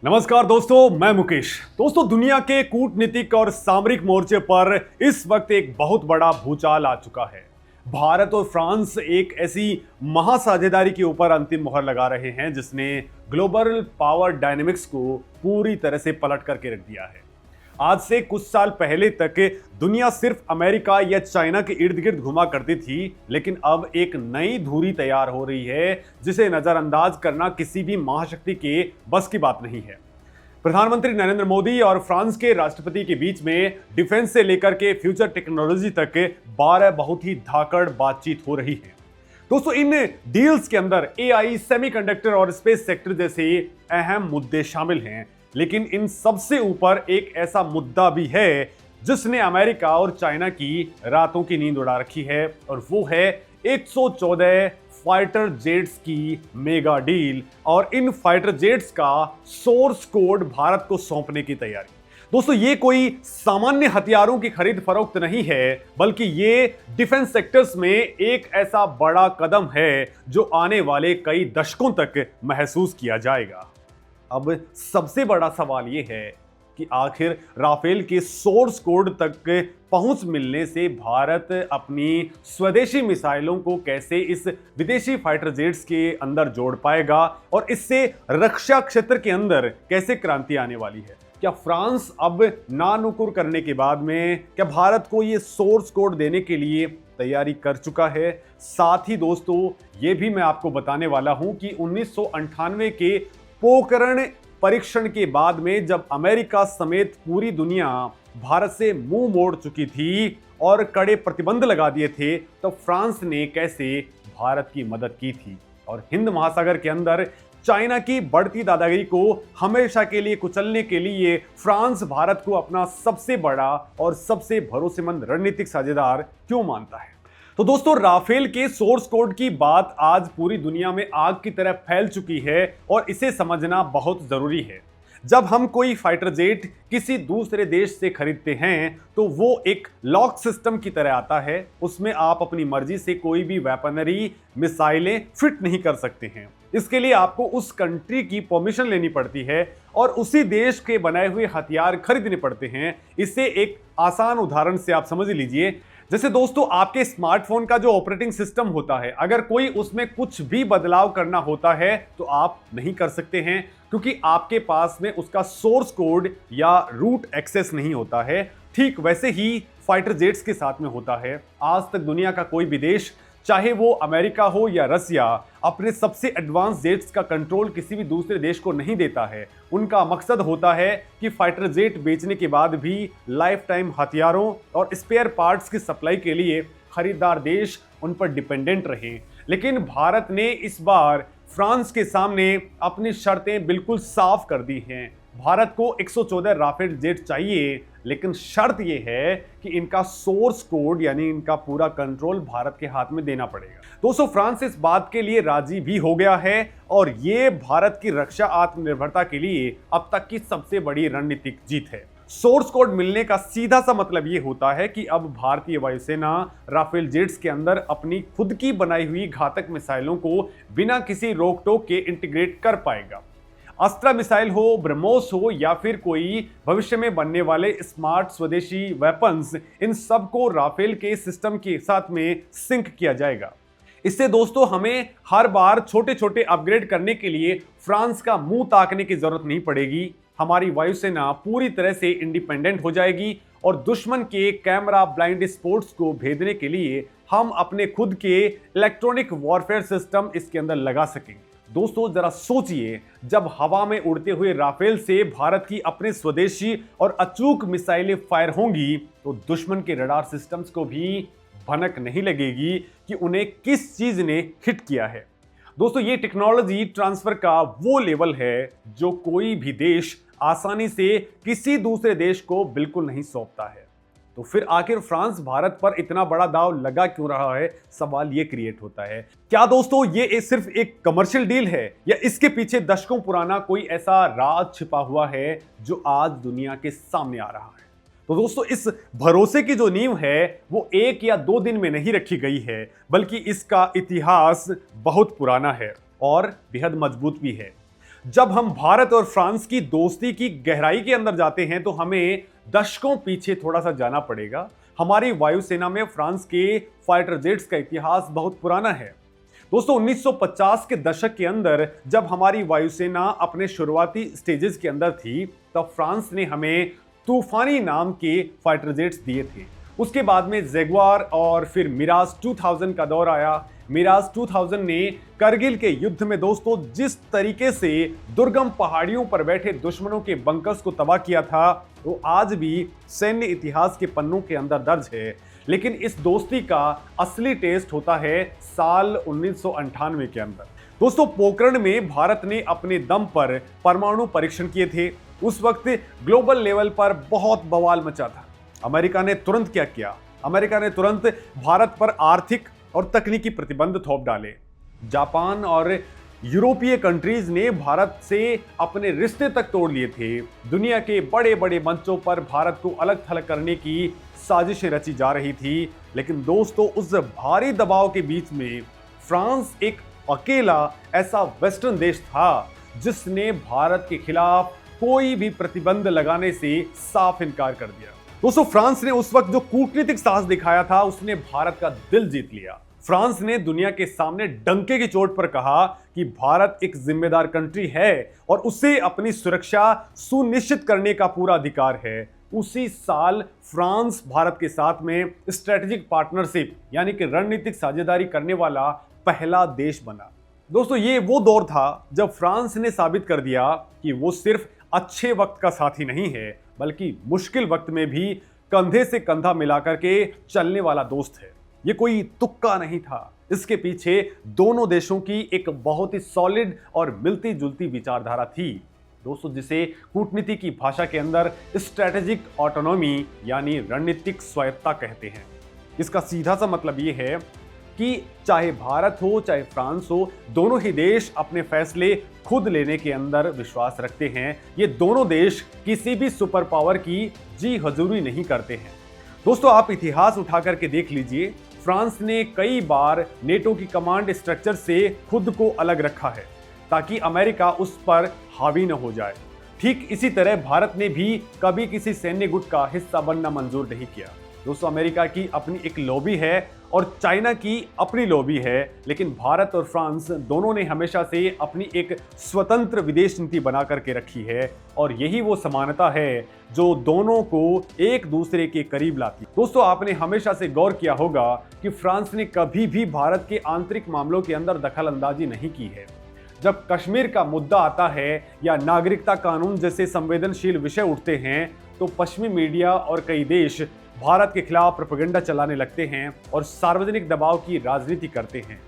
नमस्कार दोस्तों, मैं मुकेश। दोस्तों, दुनिया के कूटनीतिक और सामरिक मोर्चे पर इस वक्त एक बहुत बड़ा भूचाल आ चुका है। भारत और फ्रांस एक ऐसी महासाझेदारी के ऊपर अंतिम मुहर लगा रहे हैं जिसने ग्लोबल पावर डायनेमिक्स को पूरी तरह से पलट करके रख दिया है। आज से कुछ साल पहले तक दुनिया सिर्फ अमेरिका या चाइना के इर्द गिर्द घुमा करती थी, लेकिन अब एक नई धुरी तैयार हो रही है जिसे नजरअंदाज करना किसी भी महाशक्ति के बस की बात नहीं है। प्रधानमंत्री नरेंद्र मोदी और फ्रांस के राष्ट्रपति के बीच में डिफेंस से लेकर के फ्यूचर टेक्नोलॉजी तक 12 बहुत ही धाकड़ बातचीत हो रही है। दोस्तों, इन डील्स के अंदर एआई, सेमीकंडक्टर और स्पेस सेक्टर जैसे अहम मुद्दे शामिल हैं, लेकिन इन सबसे ऊपर एक ऐसा मुद्दा भी है जिसने अमेरिका और चाइना की रातों की नींद उड़ा रखी है, और वो है 114 फाइटर जेट्स की मेगा डील और इन फाइटर जेट्स का सोर्स कोड भारत को सौंपने की तैयारी। दोस्तों, ये कोई सामान्य हथियारों की खरीद फरोख्त नहीं है, बल्कि ये डिफेंस सेक्टर्स में एक ऐसा बड़ा कदम है जो आने वाले कई दशकों तक महसूस किया जाएगा। अब सबसे बड़ा सवाल यह है कि आखिर राफेल के सोर्स कोड तक पहुंच मिलने से भारत अपनी स्वदेशी मिसाइलों को कैसे इस विदेशी फाइटर जेट्स के अंदर जोड़ पाएगा और इससे रक्षा क्षेत्र के अंदर कैसे क्रांति आने वाली है। क्या फ्रांस अब नानुकुर करने के बाद में क्या भारत को ये सोर्स कोड देने के लिए तैयारी कर चुका है? साथ ही दोस्तों, ये भी मैं आपको बताने वाला हूं कि 1998 के पोखरण परीक्षण के बाद में जब अमेरिका समेत पूरी दुनिया भारत से मुंह मोड़ चुकी थी और कड़े प्रतिबंध लगा दिए थे, तो फ्रांस ने कैसे भारत की मदद की थी और हिंद महासागर के अंदर चाइना की बढ़ती दादागिरी को हमेशा के लिए कुचलने के लिए फ्रांस भारत को अपना सबसे बड़ा और सबसे भरोसेमंद रणनीतिक साझेदार क्यों मानता है। तो दोस्तों, राफेल के सोर्स कोड की बात आज पूरी दुनिया में आग की तरह फैल चुकी है और इसे समझना बहुत जरूरी है। जब हम कोई फाइटर जेट किसी दूसरे देश से खरीदते हैं तो वो एक लॉक सिस्टम की तरह आता है। उसमें आप अपनी मर्जी से कोई भी वेपनरी मिसाइलें फिट नहीं कर सकते हैं। इसके लिए आपको उस कंट्री की परमिशन लेनी पड़ती है और उसी देश के बनाए हुए हथियार खरीदने पड़ते हैं। इसे एक आसान उदाहरण से आप समझ लीजिए। जैसे दोस्तों, आपके स्मार्टफोन का जो ऑपरेटिंग सिस्टम होता है, अगर कोई उसमें कुछ भी बदलाव करना होता है तो आप नहीं कर सकते हैं, क्योंकि आपके पास में उसका सोर्स कोड या रूट एक्सेस नहीं होता है। ठीक वैसे ही फाइटर जेट्स के साथ में होता है। आज तक दुनिया का कोई भी देश, चाहे वो अमेरिका हो या रसिया, अपने सबसे एडवांस जेट्स का कंट्रोल किसी भी दूसरे देश को नहीं देता है। उनका मकसद होता है कि फाइटर जेट बेचने के बाद भी लाइफ टाइम हथियारों और स्पेयर पार्ट्स की सप्लाई के लिए खरीदार देश उन पर डिपेंडेंट रहे। लेकिन भारत ने इस बार फ्रांस के सामने अपनी शर्तें बिल्कुल साफ कर दी हैं। भारत को 114 राफेल जेट चाहिए, लेकिन शर्त यह है कि इनका सोर्स कोड यानी इनका पूरा कंट्रोल भारत के हाथ में देना पड़ेगा। दोस्तों, फ्रांस इस बात के लिए राजी भी हो गया है और ये भारत की रक्षा आत्मनिर्भरता के लिए अब तक की सबसे बड़ी रणनीतिक जीत है। सोर्स कोड मिलने का सीधा सा मतलब ये होता है कि अब भारतीय वायुसेना राफेल जेट्स के अंदर अपनी खुद की बनाई हुई घातक मिसाइलों को बिना किसी रोक टोक के इंटीग्रेट कर पाएगा। अस्त्र मिसाइल हो, ब्रह्मोस हो या फिर कोई भविष्य में बनने वाले स्मार्ट स्वदेशी वेपन्स, इन सब को राफेल के सिस्टम के साथ में सिंक किया जाएगा। इससे दोस्तों, हमें हर बार छोटे छोटे अपग्रेड करने के लिए फ्रांस का मुंह ताकने की जरूरत नहीं पड़ेगी। हमारी वायुसेना पूरी तरह से इंडिपेंडेंट हो जाएगी और दुश्मन के कैमरा ब्लाइंड स्पोर्ट्स को भेदने के लिए हम अपने खुद के इलेक्ट्रॉनिक वॉरफेयर सिस्टम इसके अंदर लगा सकेंगे। दोस्तों, जरा सोचिए, जब हवा में उड़ते हुए राफेल से भारत की अपने स्वदेशी और अचूक मिसाइलें फायर होंगी तो दुश्मन के रडार सिस्टम्स को भी भनक नहीं लगेगी कि उन्हें किस चीज ने हिट किया है। दोस्तों, ये टेक्नोलॉजी ट्रांसफर का वो लेवल है जो कोई भी देश आसानी से किसी दूसरे देश को बिल्कुल नहीं सौंपता है। तो फिर आखिर फ्रांस भारत पर इतना बड़ा दाव लगा क्यों रहा है? सवाल ये क्रिएट होता है। क्या दोस्तों, ये सिर्फ एक कमर्शियल डील है या इसके पीछे दशकों पुराना कोई ऐसा राज छिपा हुआ है जो आज दुनिया के सामने आ रहा है? तो दोस्तों, इस भरोसे की जो नींव है वो 1 या 2 दिन में नहीं रखी गई है, बल्कि इसका इतिहास बहुत पुराना है और बेहद मजबूत भी है। जब हम भारत और फ्रांस की दोस्ती की गहराई के अंदर जाते हैं तो हमें दशकों पीछे थोड़ा सा जाना पड़ेगा। हमारी वायुसेना में फ्रांस के फाइटर जेट्स का इतिहास बहुत पुराना है। दोस्तों 1950 के दशक के अंदर जब हमारी वायुसेना अपने शुरुआती स्टेजेस के अंदर थी, तब फ्रांस ने हमें तूफानी नाम के फाइटर जेट्स दिए थे। उसके बाद में जैगुआर और फिर मिराज 2000 का दौर आया। मिराज 2000 ने करगिल के युद्ध में दोस्तों जिस तरीके से दुर्गम पहाड़ियों पर बैठे दुश्मनों के बंकर्स को तबाह किया था, वो आज भी सैन्य इतिहास के पन्नों के अंदर दर्ज है। लेकिन इस दोस्ती का असली टेस्ट होता है साल 1998 के अंदर। दोस्तों पोखरण में भारत ने अपने दम पर परमाणु परीक्षण किए थे। उस वक्त ग्लोबल लेवल पर बहुत बवाल मचा था। अमेरिका ने तुरंत क्या किया? अमेरिका ने तुरंत भारत पर आर्थिक और तकनीकी प्रतिबंध थोप डाले। जापान और यूरोपीय कंट्रीज ने भारत से अपने रिश्ते तक तोड़ लिए थे। दुनिया के बड़े बड़े मंचों पर भारत को अलग थलग करने की साजिशें रची जा रही थी। लेकिन दोस्तों उस भारी दबाव के बीच में फ्रांस एक अकेला ऐसा वेस्टर्न देश था जिसने भारत के खिलाफ कोई भी प्रतिबंध लगाने से साफ इनकार कर दिया। दोस्तों फ्रांस ने उस वक्त जो कूटनीतिक साहस दिखाया था, उसने भारत का दिल जीत लिया। फ्रांस ने दुनिया के सामने डंके की चोट पर कहा कि भारत एक जिम्मेदार कंट्री है और उसे अपनी सुरक्षा सुनिश्चित करने का पूरा अधिकार है। उसी साल फ्रांस भारत के साथ में स्ट्रेटेजिक पार्टनरशिप यानी कि रणनीतिक साझेदारी करने वाला पहला देश बना। दोस्तों ये वो दौर था जब फ्रांस ने साबित कर दिया कि वो सिर्फ अच्छे वक्त का साथी नहीं है, बल्कि मुश्किल वक्त में भी कंधे से कंधा मिलाकर के चलने वाला दोस्त है। ये कोई तुक्का नहीं था, इसके पीछे दोनों देशों की एक बहुत ही सॉलिड और मिलती जुलती विचारधारा थी। दोस्तों जिसे कूटनीति की भाषा के अंदर स्ट्रेटेजिक ऑटोनॉमी यानी रणनीतिक स्वायत्तता कहते हैं। इसका सीधा सा मतलब ये है कि चाहे भारत हो चाहे फ्रांस हो, दोनों ही देश अपने फैसले खुद लेने के अंदर विश्वास रखते हैं। ये दोनों देश किसी भी सुपर पावर की जी हजूरी नहीं करते हैं। दोस्तों आप इतिहास उठा करके देख लीजिए, फ्रांस ने कई बार नेटो की कमांड स्ट्रक्चर से खुद को अलग रखा है ताकि अमेरिका उस पर हावी न हो जाए। ठीक इसी तरह भारत ने भी कभी किसी सैन्य गुट का हिस्सा बनना मंजूर नहीं किया। दोस्तों अमेरिका की अपनी एक लॉबी है और चाइना की अपनी लॉबी है, लेकिन भारत और फ्रांस दोनों ने हमेशा से अपनी एक स्वतंत्र विदेश नीति बना करके रखी है और यही वो समानता है जो दोनों को एक दूसरे के करीब लाती। दोस्तों आपने हमेशा से गौर किया होगा कि फ्रांस ने कभी भी भारत के आंतरिक मामलों के अंदर दखल अंदाजी नहीं की है। जब कश्मीर का मुद्दा आता है या नागरिकता कानून जैसे संवेदनशील विषय उठते हैं तो पश्चिमी मीडिया और कई देश भारत के खिलाफ प्रोपेगेंडा चलाने लगते हैं और सार्वजनिक दबाव की राजनीति करते हैं।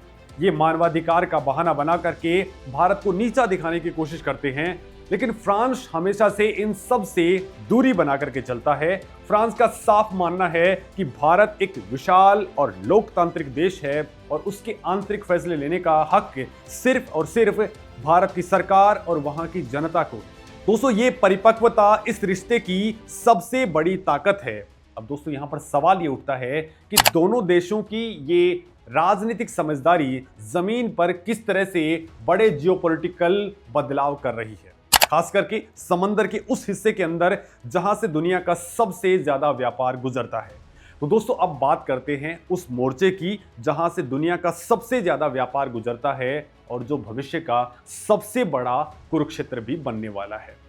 ये मानवाधिकार का बहाना बना करके भारत को नीचा दिखाने की कोशिश करते हैं, लेकिन फ्रांस हमेशा से इन सब से दूरी बना करके चलता है। फ्रांस का साफ मानना है कि भारत एक विशाल और लोकतांत्रिक देश है और उसके आंतरिक फैसले लेने का हक सिर्फ और सिर्फ भारत की सरकार और वहां की जनता को। दोस्तों ये परिपक्वता इस रिश्ते की सबसे बड़ी ताकत है। अब दोस्तों यहां पर सवाल ये उठता है कि दोनों देशों की ये राजनीतिक समझदारी जमीन पर किस तरह से बड़े जियोपॉलिटिकल बदलाव कर रही है, खास करके समंदर के उस हिस्से के अंदर जहां से दुनिया का सबसे ज्यादा व्यापार गुजरता है। तो दोस्तों अब बात करते हैं उस मोर्चे की जहां से दुनिया का सबसे ज्यादा व्यापार गुजरता है और जो भविष्य का सबसे बड़ा कुरुक्षेत्र भी बनने वाला है।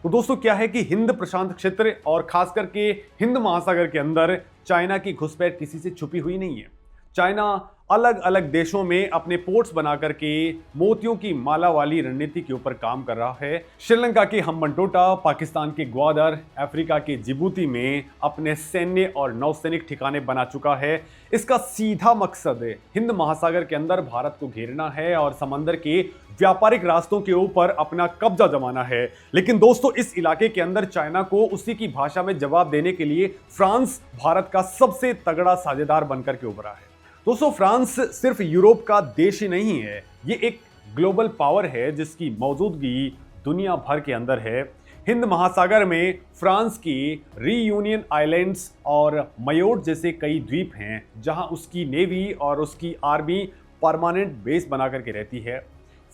तो दोस्तों क्या है कि हिंद प्रशांत क्षेत्र और खास करके हिंद महासागर के अंदर चाइना की घुसपैठ किसी से छुपी हुई नहीं है। चाइना अलग अलग देशों में अपने पोर्ट्स बना करके मोतियों की माला वाली रणनीति के ऊपर काम कर रहा है। श्रीलंका के हम्बनटोटा, पाकिस्तान के ग्वादर, अफ्रीका के जिबूती में अपने सैन्य और नौसैनिक ठिकाने बना चुका है। इसका सीधा मकसद हिंद महासागर के अंदर भारत को घेरना है और समंदर के व्यापारिक रास्तों के ऊपर अपना कब्जा जमाना है। लेकिन दोस्तों इस इलाके के अंदर चाइना को उसी की भाषा में जवाब देने के लिए फ्रांस भारत का सबसे तगड़ा साझेदार बनकर के उभरा है। दोस्तों फ्रांस सिर्फ यूरोप का देश ही नहीं है, ये एक ग्लोबल पावर है जिसकी मौजूदगी दुनिया भर के अंदर है। हिंद महासागर में फ्रांस की रीयूनियन आइलैंड्स और मयोट जैसे कई द्वीप हैं जहां उसकी नेवी और उसकी आर्मी परमानेंट बेस बना करके रहती है।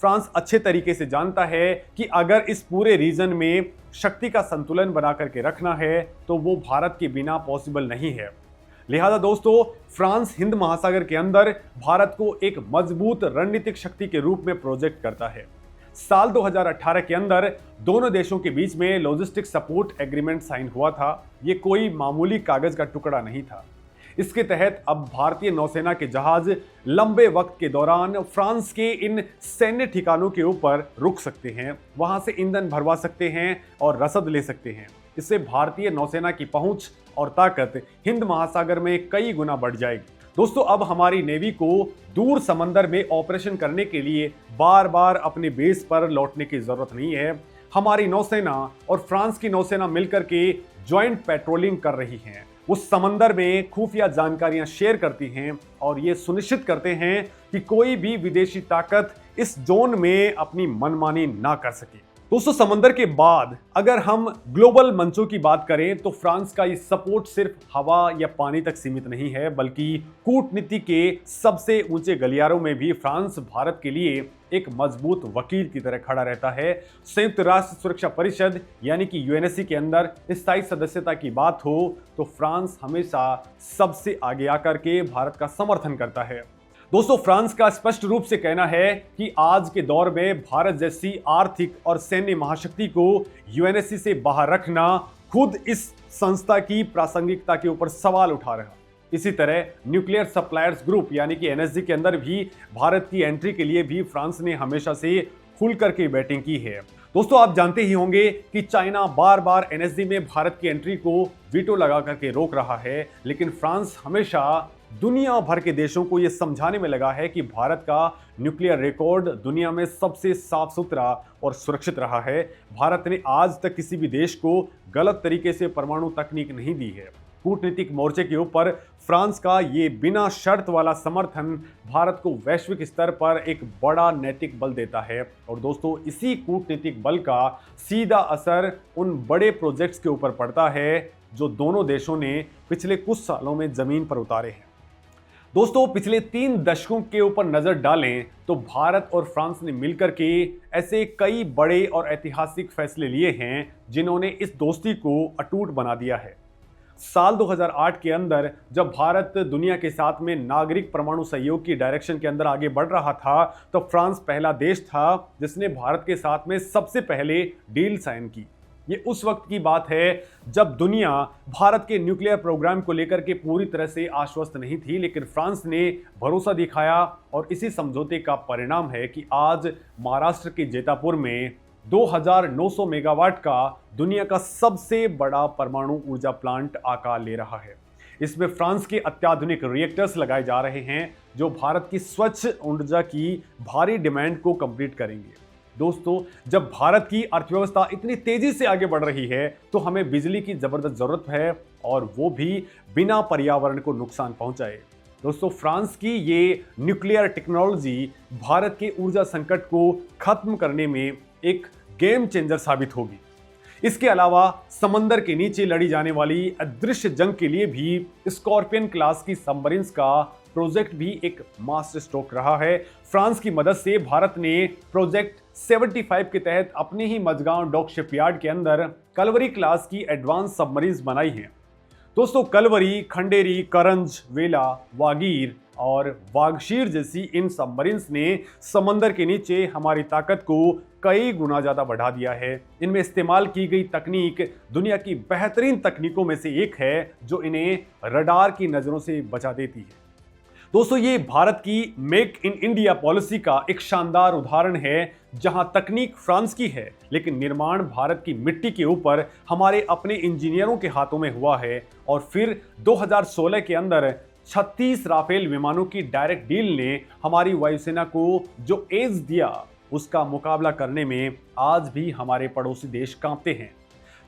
फ्रांस अच्छे तरीके से जानता है कि अगर इस पूरे रीजन में शक्ति का संतुलन बना करके रखना है तो वो भारत के बिना पॉसिबल नहीं है। लिहाजा दोस्तों, फ्रांस हिंद महासागर के अंदर भारत को एक मजबूत रणनीतिक शक्ति के रूप में प्रोजेक्ट करता है। साल 2018 के अंदर दोनों देशों के बीच में लॉजिस्टिक सपोर्ट एग्रीमेंट साइन हुआ था। ये कोई मामूली कागज का टुकड़ा नहीं था। इसके तहत अब भारतीय नौसेना के जहाज लंबे वक्त के दौरान फ्रांस के इन सैन्य ठिकानों के ऊपर रुक सकते हैं, वहां से ईंधन भरवा सकते हैं और रसद ले सकते हैं। इससे भारतीय नौसेना की पहुंच और ताकत हिंद महासागर में कई गुना बढ़ जाएगी। दोस्तों, अब हमारी नेवी को दूर समंदर में ऑपरेशन करने के लिए बार बार अपने बेस पर लौटने की जरूरत नहीं है। हमारी नौसेना और फ्रांस की नौसेना मिलकर के ज्वाइंट पेट्रोलिंग कर रही हैं। वो समंदर में खुफिया जानकारियां शेयर करती हैं और ये सुनिश्चित करते हैं कि कोई भी विदेशी ताकत इस जोन में अपनी मनमानी ना कर सके। दोस्तों, समंदर के बाद अगर हम ग्लोबल मंचों की बात करें तो फ्रांस का ये सपोर्ट सिर्फ हवा या पानी तक सीमित नहीं है, बल्कि कूटनीति के सबसे ऊंचे गलियारों में भी फ्रांस भारत के लिए एक मजबूत वकील की तरह खड़ा रहता है। संयुक्त राष्ट्र सुरक्षा परिषद यानी कि यूएनएससी के अंदर स्थायी सदस्यता की बात हो तो फ्रांस हमेशा सबसे आगे आकर के भारत का समर्थन करता है। दोस्तों, फ्रांस का स्पष्ट रूप से कहना है कि आज के दौर में भारत जैसी आर्थिक और सैन्य महाशक्ति को यूएनएससी से बाहर रखना खुद इस संस्था की प्रासंगिकता के ऊपर सवाल उठा रहा। इसी तरह न्यूक्लियर सप्लायर्स ग्रुप यानी कि एनएसजी के अंदर भी भारत की एंट्री के लिए भी फ्रांस ने हमेशा से खुल करके बैटिंग की है। दोस्तों, आप जानते ही होंगे कि चाइना बार बार एनएसजी में भारत की एंट्री को वीटो लगा करके रोक रहा है, लेकिन फ्रांस हमेशा दुनिया भर के देशों को यह समझाने में लगा है कि भारत का न्यूक्लियर रिकॉर्ड दुनिया में सबसे साफ सुथरा और सुरक्षित रहा है। भारत ने आज तक किसी भी देश को गलत तरीके से परमाणु तकनीक नहीं दी है। कूटनीतिक मोर्चे के ऊपर फ्रांस का ये बिना शर्त वाला समर्थन भारत को वैश्विक स्तर पर एक बड़ा नैतिक बल देता है। और दोस्तों, इसी कूटनीतिक बल का सीधा असर उन बड़े प्रोजेक्ट्स के ऊपर पड़ता है जो दोनों देशों ने पिछले कुछ सालों में जमीन पर उतारे हैं। दोस्तों, पिछले 3 दशकों के ऊपर नजर डालें तो भारत और फ्रांस ने मिलकर के ऐसे कई बड़े और ऐतिहासिक फैसले लिए हैं जिन्होंने इस दोस्ती को अटूट बना दिया है। साल 2008 के अंदर जब भारत दुनिया के साथ में नागरिक परमाणु सहयोग की डायरेक्शन के अंदर आगे बढ़ रहा था, तो फ्रांस पहला देश था जिसने भारत के साथ में सबसे पहले डील साइन की। ये उस वक्त की बात है जब दुनिया भारत के न्यूक्लियर प्रोग्राम को लेकर के पूरी तरह से आश्वस्त नहीं थी, लेकिन फ्रांस ने भरोसा दिखाया और इसी समझौते का परिणाम है कि आज महाराष्ट्र के जेतापुर में 2900 मेगावाट का दुनिया का सबसे बड़ा परमाणु ऊर्जा प्लांट आकार ले रहा है। इसमें फ्रांस के अत्याधुनिक रिएक्टर्स लगाए जा रहे हैं जो भारत की स्वच्छ ऊर्जा की भारी डिमांड को कंप्लीट करेंगे। दोस्तों, जब भारत की अर्थव्यवस्था इतनी तेजी से आगे बढ़ रही है तो हमें बिजली की जबरदस्त जरूरत है, और वो भी बिना पर्यावरण को नुकसान पहुंचाए। दोस्तों, फ्रांस की ये न्यूक्लियर टेक्नोलॉजी भारत के ऊर्जा संकट को खत्म करने में एक गेम चेंजर साबित होगी। इसके अलावा समंदर के नीचे लड़ी जाने वाली अदृश्य जंग के लिए भी स्कॉर्पियन क्लास की सबमरीन्स का प्रोजेक्ट भी एक मास्टर स्ट्रोक रहा है। फ्रांस की मदद से भारत ने प्रोजेक्ट 75 के तहत अपने ही मजगांव डॉक शिपयार्ड के अंदर कलवरी क्लास की एडवांस सबमरीन्स बनाई हैं। दोस्तों, कलवरी, खंडेरी, करंज, वेला, वागीर और वागशीर जैसी इन सबमरीन्स ने समंदर के नीचे हमारी ताकत को कई गुना ज़्यादा बढ़ा दिया है। इनमें इस्तेमाल की गई तकनीक दुनिया की बेहतरीन तकनीकों में से एक है जो इन्हें रडार की नज़रों से बचा देती है। दोस्तों, ये भारत की मेक इन इंडिया पॉलिसी का एक शानदार उदाहरण है, जहां तकनीक फ्रांस की है लेकिन निर्माण भारत की मिट्टी के ऊपर हमारे अपने इंजीनियरों के हाथों में हुआ है। और फिर 2016 के अंदर 36 राफेल विमानों की डायरेक्ट डील ने हमारी वायुसेना को जो एज दिया उसका मुकाबला करने में आज भी हमारे पड़ोसी देश कांपते हैं।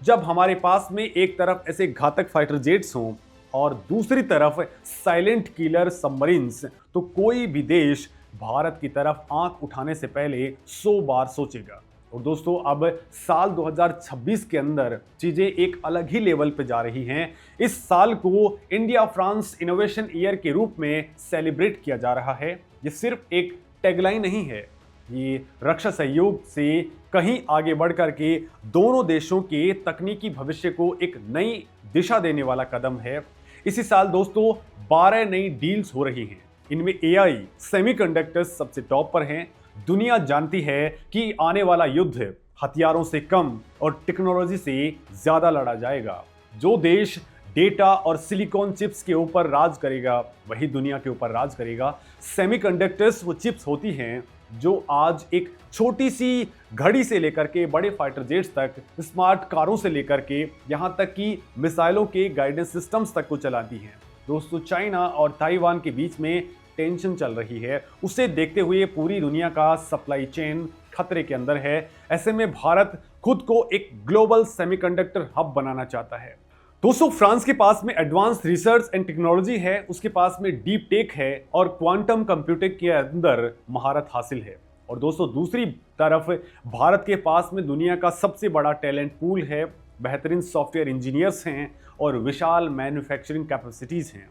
जब हमारे पास में एक तरफ ऐसे घातक फाइटर जेट्स हों और दूसरी तरफ साइलेंट किलर सबमरीन्स, तो कोई भी देश भारत की तरफ आंख उठाने से पहले 100 बार सोचेगा। और दोस्तों, अब साल 2026 के अंदर चीज़ें एक अलग ही लेवल पे जा रही हैं। इस साल को इंडिया फ्रांस इनोवेशन ईयर के रूप में सेलिब्रेट किया जा रहा है। ये सिर्फ एक टैगलाइन नहीं है, ये रक्षा सहयोग से कहीं आगे बढ़ करके दोनों देशों के तकनीकी भविष्य को एक नई दिशा देने वाला कदम है। इसी साल दोस्तों 12 नई डील्स हो रही हैं। इनमें एआई, सेमीकंडक्टर्स सबसे टॉप पर हैं। दुनिया जानती है कि आने वाला युद्ध हथियारों से कम और टेक्नोलॉजी से ज्यादा लड़ा जाएगा। जो देश डेटा और सिलिकॉन चिप्स के ऊपर राज करेगा वही दुनिया के ऊपर राज करेगा। सेमीकंडक्टर्स वो चिप्स होती हैं जो आज एक छोटी सी घड़ी से लेकर के बड़े फाइटर जेट्स तक, स्मार्ट कारों से लेकर के यहां तक कि मिसाइलों के गाइडेंस सिस्टम्स तक को चलाती हैं। दोस्तों, चाइना और ताइवान के बीच में टेंशन चल रही है। उसे देखते हुए पूरी दुनिया का सप्लाई चेन खतरे के अंदर है। ऐसे में भारत खुद को एक ग्लोबल सेमीकंडक्टर हब बनाना चाहता है। दोस्तों, फ्रांस के पास में एडवांस रिसर्च एंड टेक्नोलॉजी है, उसके पास में डीप टेक है और क्वांटम कंप्यूटिंग के अंदर महारत हासिल है। और दोस्तों, दूसरी तरफ भारत के पास में दुनिया का सबसे बड़ा टैलेंट पूल है, बेहतरीन सॉफ्टवेयर इंजीनियर्स हैं और विशाल मैन्युफैक्चरिंग कैपेसिटीज हैं।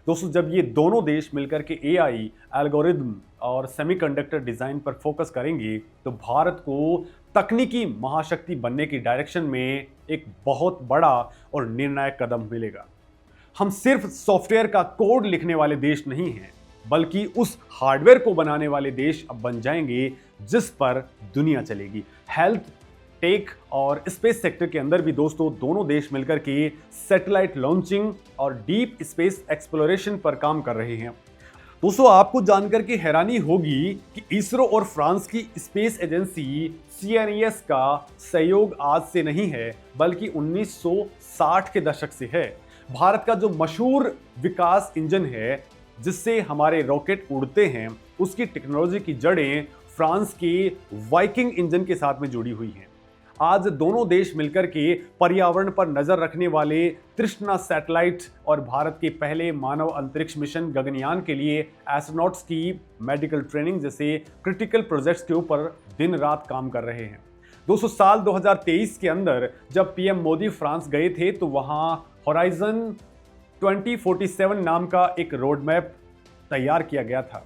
दोस्तों, जब ये दोनों देश मिलकर के एआई, एल्गोरिदम और सेमीकंडक्टर डिजाइन पर फोकस करेंगे तो भारत को तकनीकी महाशक्ति बनने की डायरेक्शन में एक बहुत बड़ा और निर्णायक कदम मिलेगा। हम सिर्फ सॉफ्टवेयर का कोड लिखने वाले देश नहीं हैं, बल्कि उस हार्डवेयर को बनाने वाले देश अब बन जाएंगे जिस पर दुनिया चलेगी। हेल्थ, टेक और स्पेस सेक्टर के अंदर भी दोस्तों दोनों देश मिलकर के सैटेलाइट लॉन्चिंग और डीप स्पेस एक्सप्लोरेशन पर काम कर रहे हैं। दोस्तों, आपको जानकर के हैरानी होगी कि इसरो और फ्रांस की स्पेस एजेंसी CNES का सहयोग आज से नहीं है, बल्कि 1960 के दशक से है। भारत का जो मशहूर विकास इंजन है जिससे हमारे रॉकेट उड़ते हैं, उसकी टेक्नोलॉजी की जड़ें फ्रांस के वाइकिंग इंजन के साथ में जुड़ी हुई हैं। आज दोनों देश मिलकर के पर्यावरण पर नजर रखने वाले तृष्णा सैटेलाइट और भारत के पहले मानव अंतरिक्ष मिशन गगनयान के लिए एस्ट्रोनॉट्स की मेडिकल ट्रेनिंग जैसे क्रिटिकल प्रोजेक्ट्स के ऊपर दिन रात काम कर रहे हैं। दोस्तों, साल 2023 के अंदर जब PM मोदी फ्रांस गए थे तो वहां होराइजन 2047 नाम का एक रोड मैप तैयार किया गया था।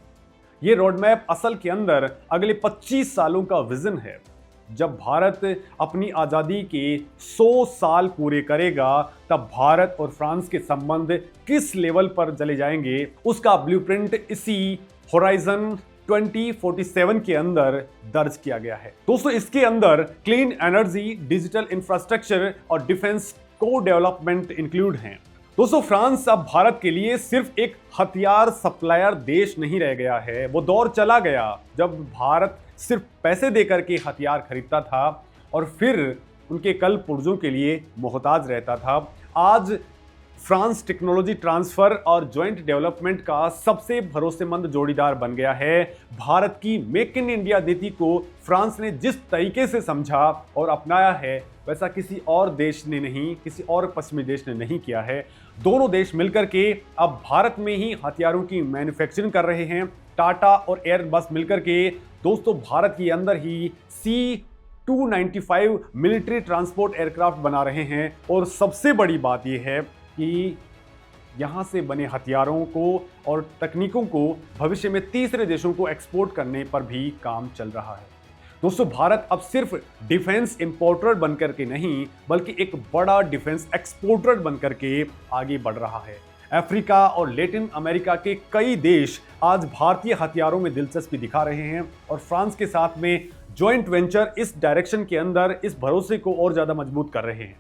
ये रोड मैप असल के अंदर अगले 25 सालों का विजन है। जब भारत अपनी आज़ादी के 100 साल पूरे करेगा तब भारत और फ्रांस के संबंध किस लेवल पर चले जाएंगे, उसका ब्लूप्रिंट इसी होराइजन 2047 के अंदर दर्ज किया गया है। दोस्तों, इसके अंदर क्लीन एनर्जी, डिजिटल इंफ्रास्ट्रक्चर और डिफेंस को डेवलपमेंट इंक्लूड हैं। दोस्तों, फ्रांस अब भारत के लिए सिर्फ एक हथियार सप्लायर देश नहीं रह गया है। वो दौर चला गया जब भारत सिर्फ पैसे देकर के हथियार खरीदता था और फिर उनके कल पुर्जों के लिए मोहताज रहता था। आज फ्रांस टेक्नोलॉजी ट्रांसफर और ज्वाइंट डेवलपमेंट का सबसे भरोसेमंद जोड़ीदार बन गया है। भारत की मेक इन इंडिया नीति को फ्रांस ने जिस तरीके से समझा और अपनाया है वैसा किसी और देश ने नहीं, किसी और पश्चिमी देश ने नहीं किया है। दोनों देश मिलकर के अब भारत में ही हथियारों की मैन्युफैक्चरिंग कर रहे हैं। टाटा और एयरबस मिलकर के दोस्तों भारत के अंदर ही C-295 मिलिट्री ट्रांसपोर्ट एयरक्राफ्ट बना रहे हैं। और सबसे बड़ी बात यह है कि यहाँ से बने हथियारों को और तकनीकों को भविष्य में तीसरे देशों को एक्सपोर्ट करने पर भी काम चल रहा है। दोस्तों, भारत अब सिर्फ डिफेंस इंपोर्टर बनकर के नहीं बल्कि एक बड़ा डिफेंस एक्सपोर्टर बनकर के आगे बढ़ रहा है। अफ्रीका और लैटिन अमेरिका के कई देश आज भारतीय हथियारों में दिलचस्पी दिखा रहे हैं और फ्रांस के साथ में जॉइंट वेंचर इस डायरेक्शन के अंदर इस भरोसे को और ज्यादा मजबूत कर रहे हैं।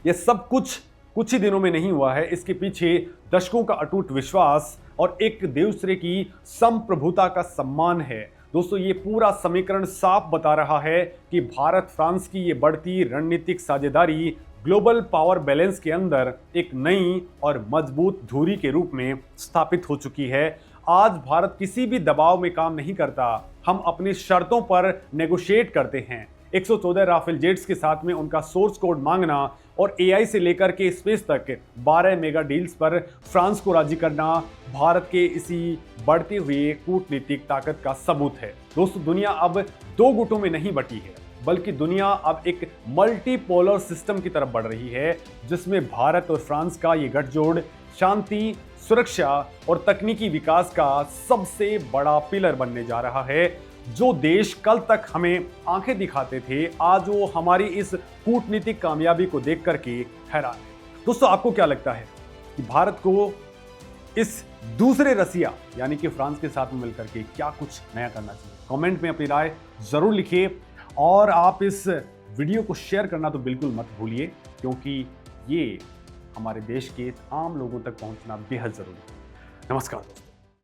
यह सब कुछ ही दिनों में नहीं हुआ है, इसके पीछे दशकों का अटूट विश्वास और एक दूसरे की संप्रभुता का सम्मान है। दोस्तों, ये पूरा समीकरण साफ बता रहा है कि भारत फ्रांस की ये बढ़ती रणनीतिक साझेदारी ग्लोबल पावर बैलेंस के अंदर एक नई और मजबूत धुरी के रूप में स्थापित हो चुकी है। आज भारत किसी भी दबाव में काम नहीं करता, हम अपनी शर्तों पर नेगोशिएट करते हैं। 114 राफेल जेट्स के साथ में उनका सोर्स कोड मांगना और एआई से लेकर के स्पेस तक 12 मेगा डील्स पर फ्रांस को राजी करना भारत के इसी बढ़ते हुए कूटनीतिक ताकत का सबूत है। दोस्तों, दुनिया अब दो गुटों में नहीं बटी है, बल्कि दुनिया अब एक मल्टीपोलर सिस्टम की तरफ बढ़ रही है, जिसमें भारत और फ्रांस का ये गठजोड़ शांति, सुरक्षा और तकनीकी विकास का सबसे बड़ा पिलर बनने जा रहा है। जो देश कल तक हमें आंखें दिखाते थे, आज वो हमारी इस कूटनीतिक कामयाबी को देख करके हैरान है। दोस्तों, आपको क्या लगता है कि भारत को इस दूसरे रसिया यानी कि फ्रांस के साथ में मिलकर के क्या कुछ नया करना चाहिए? कमेंट में अपनी राय जरूर लिखिए और आप इस वीडियो को शेयर करना तो बिल्कुल मत भूलिए, क्योंकि ये हमारे देश के आम लोगों तक पहुंचना बेहद जरूरी है। नमस्कार दोस्तों।